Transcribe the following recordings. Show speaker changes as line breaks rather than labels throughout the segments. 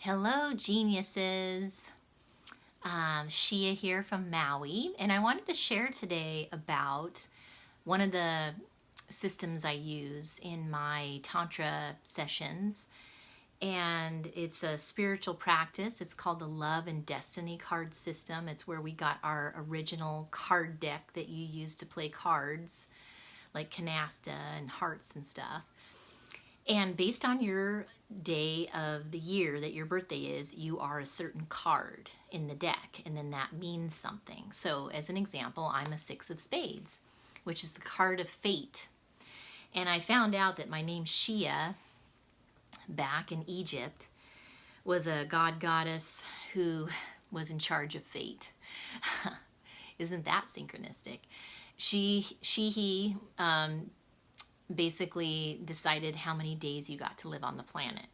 Hello, geniuses. Sheea here from Maui, and I wanted to share today about one of the systems I use in my Tantra sessions, and it's a spiritual practice. It's called the Love and Destiny card system. It's where we got our original card deck that you use to play cards, like canasta and hearts and stuff. And based on your day of the year that your birthday is, you are a certain card in the deck, and then that means something. So, as an example, I'm a Six of Spades, which is the card of fate. And I found out that my name Sheea, back in Egypt, was a god goddess who was in charge of fate. Isn't that synchronistic? He basically decided how many days you got to live on the planet.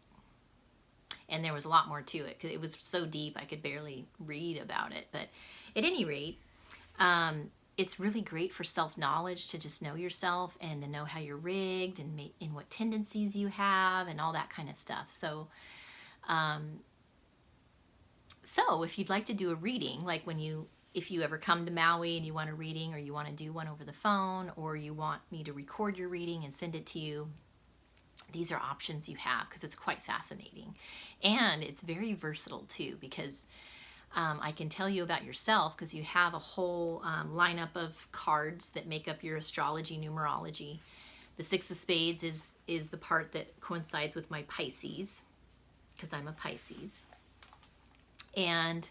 And there was a lot more to it because it was so deep I could barely read about it. But at any rate, it's really great for self-knowledge to just know yourself and to know how you're rigged and what tendencies you have and all that kind of stuff. So, if you'd like to do a reading, like if you ever come to Maui and you want a reading, or you want to do one over the phone, or you want me to record your reading and send it to you, these are options you have because it's quite fascinating. And it's very versatile too, because I can tell you about yourself because you have a whole lineup of cards that make up your astrology numerology. The Six of Spades is the part that coincides with my Pisces, because I'm a Pisces. And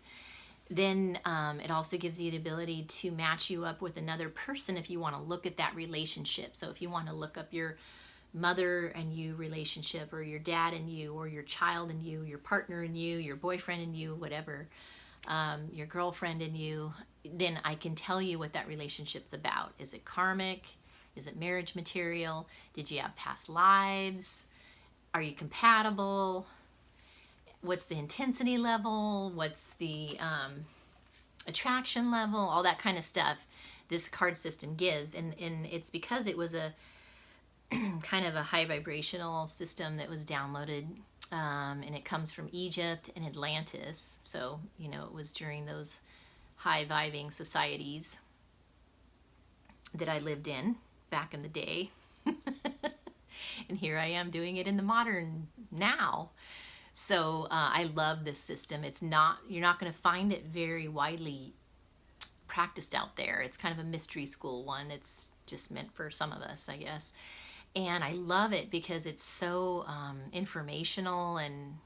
then it also gives you the ability to match you up with another person if you want to look at that relationship. So if you want to look up your mother and you relationship, or your dad and you, or your child and you, your partner and you, your boyfriend and you, whatever, your girlfriend and you, then I can tell you what that relationship's about. Is it karmic? Is it marriage material? Did you have past lives? Are you compatible? What's the intensity level? What's the attraction level? All that kind of stuff this card system gives. And it's because it was a kind of a high vibrational system that was downloaded, and it comes from Egypt and Atlantis. So, it was during those high vibing societies that I lived in back in the day. And here I am doing it in the modern now. So I love this system. You're not going to find it very widely practiced out there. It's kind of a mystery school one. It's just meant for some of us, I guess. And I love it because it's so informational, and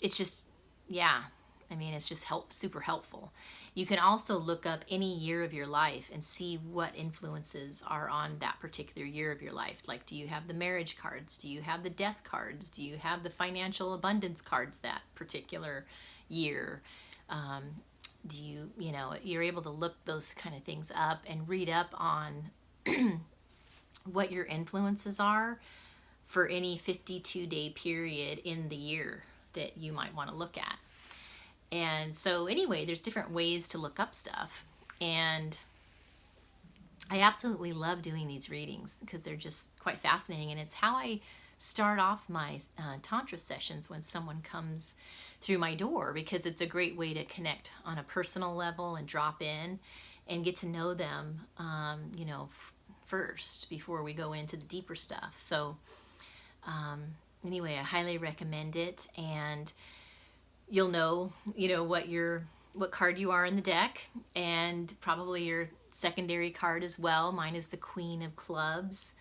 it's just, yeah, it's just super helpful. You can also look up any year of your life and see what influences are on that particular year of your life. Like, do you have the marriage cards? Do you have the death cards? Do you have the financial abundance cards that particular year? You're able to look those kind of things up and read up on what your influences are for any 52-day period in the year that you might want to look at. And so anyway, there's different ways to look up stuff. And I absolutely love doing these readings because they're just quite fascinating. And it's how I start off my Tantra sessions when someone comes through my door, because it's a great way to connect on a personal level and drop in and get to know them, first before we go into the deeper stuff. So anyway, I highly recommend it. And you'll know, what card you are in the deck, and probably your secondary card as well. Mine is the Queen of Clubs.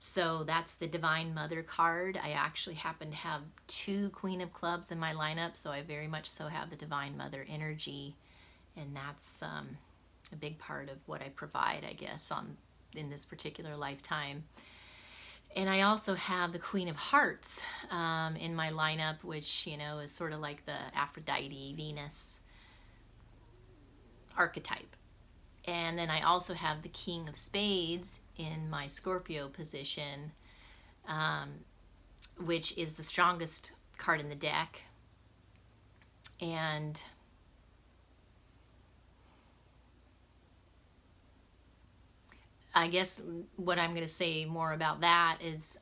So that's the Divine Mother card. I actually happen to have 2 Queen of Clubs in my lineup, so I very much so have the Divine Mother energy. And that's a big part of what I provide, I guess, in this particular lifetime. And I also have the Queen of Hearts in my lineup, which, is sort of like the Aphrodite, Venus archetype. And then I also have the King of Spades in my Scorpio position, which is the strongest card in the deck. And I guess what I'm going to say more about that is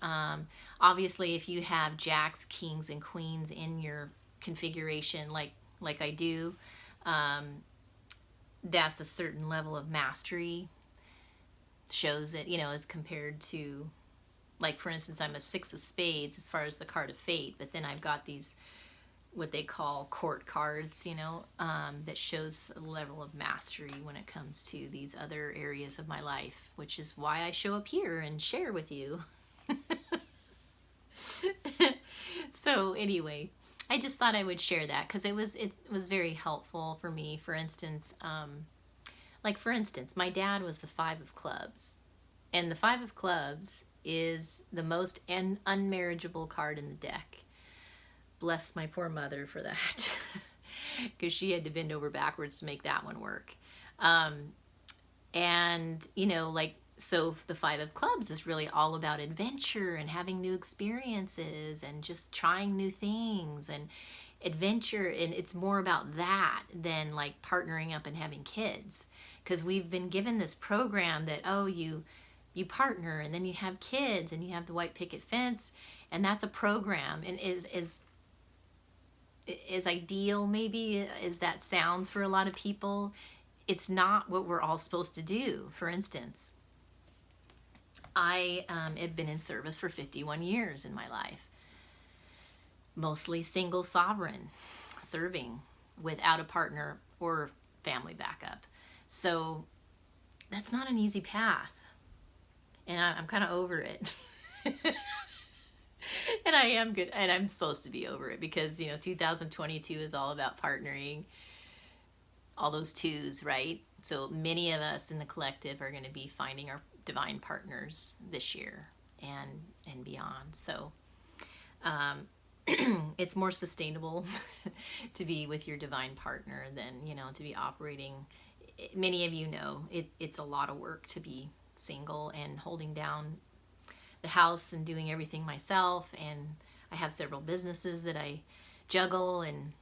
obviously if you have jacks, kings, and queens in your configuration, like I do, that's a certain level of mastery. Shows it, as compared to, like, for instance, I'm a 6 of spades as far as the card of fate, but then I've got these what they call court cards, that shows a level of mastery when it comes to these other areas of my life, which is why I show up here and share with you. So anyway, I just thought I would share that because it was very helpful for me. For instance, my dad was the 5 of clubs, and the 5 of clubs is the most unmarriageable card in the deck. Bless my poor mother for that, because she had to bend over backwards to make that one work. And so the 5 of clubs is really all about adventure and having new experiences and just trying new things and adventure, and it's more about that than like partnering up and having kids, because we've been given this program that, oh, you partner and then you have kids and you have the white picket fence, and that's a program, and is ideal maybe as that sounds for a lot of people, it's not what we're all supposed to do. For instance, I have been in service for 51 years in my life, mostly single sovereign, serving without a partner or family backup. So that's not an easy path, and I'm kind of over it. And I am good, and I'm supposed to be over it because 2022 is all about partnering, all those twos, right? So many of us in the collective are going to be finding our divine partners this year and beyond. So it's more sustainable to be with your divine partner than to be operating. Many of you know it's a lot of work to be single and holding down the house and doing everything myself, and I have several businesses that I juggle, and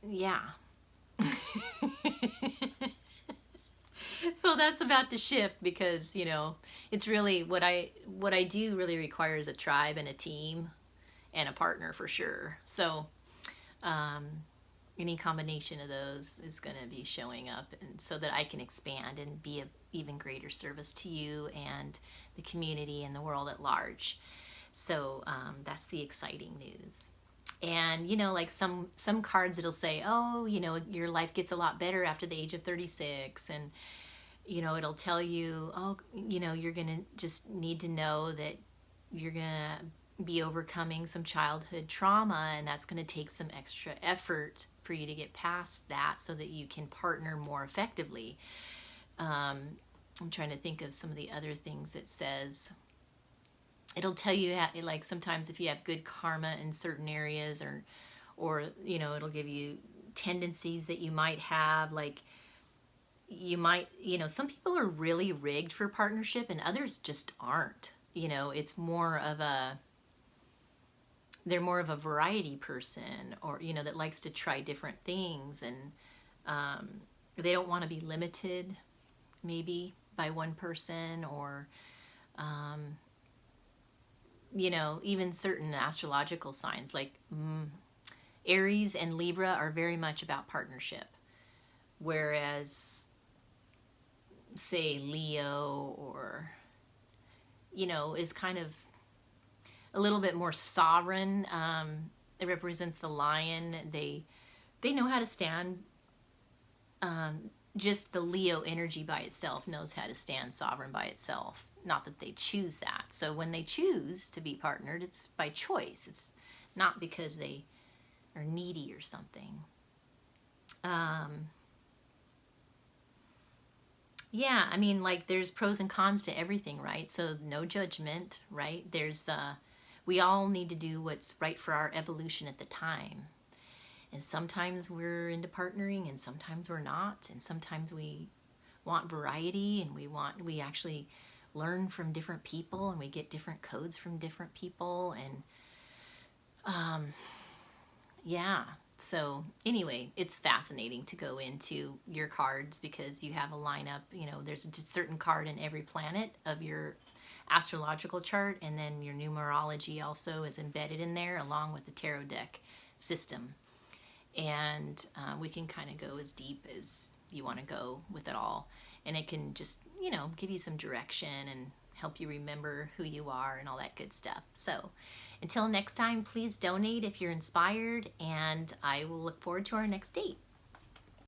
yeah. So that's about to shift because it's really what I do really requires a tribe and a team and a partner for sure. So any combination of those is going to be showing up, and so that I can expand and be of even greater service to you and the community and the world at large. So that's the exciting news. And like some cards, it'll say, oh, your life gets a lot better after the age of 36, and it'll tell you, oh, you're gonna just need to know that you're gonna be overcoming some childhood trauma, and that's going to take some extra effort for you to get past that so that you can partner more effectively. I'm trying to think of some of the other things it says. It'll tell you how, like, sometimes if you have good karma in certain areas, or it'll give you tendencies that you might have, like you might, some people are really rigged for partnership and others just aren't. It's more of they're more of a variety person, or that likes to try different things, and they don't want to be limited maybe by one person, or even certain astrological signs like Aries and Libra are very much about partnership, whereas say Leo or is kind of a little bit more sovereign. It represents the lion. They know how to stand. Just the Leo energy by itself knows how to stand sovereign by itself. Not that they choose that. So when they choose to be partnered, it's by choice. It's not because they are needy or something. Yeah, I mean, like, there's pros and cons to everything, right? So no judgment, right? We all need to do what's right for our evolution at the time. And sometimes we're into partnering and sometimes we're not. And sometimes we want variety, and we actually learn from different people, and we get different codes from different people. And yeah, So anyway, it's fascinating to go into your cards because you have a lineup, there's a certain card in every planet of your astrological chart, and then your numerology also is embedded in there along with the tarot deck system. And we can kind of go as deep as you want to go with it all. And it can just, give you some direction and help you remember who you are and all that good stuff. So until next time, please donate if you're inspired, and I will look forward to our next date.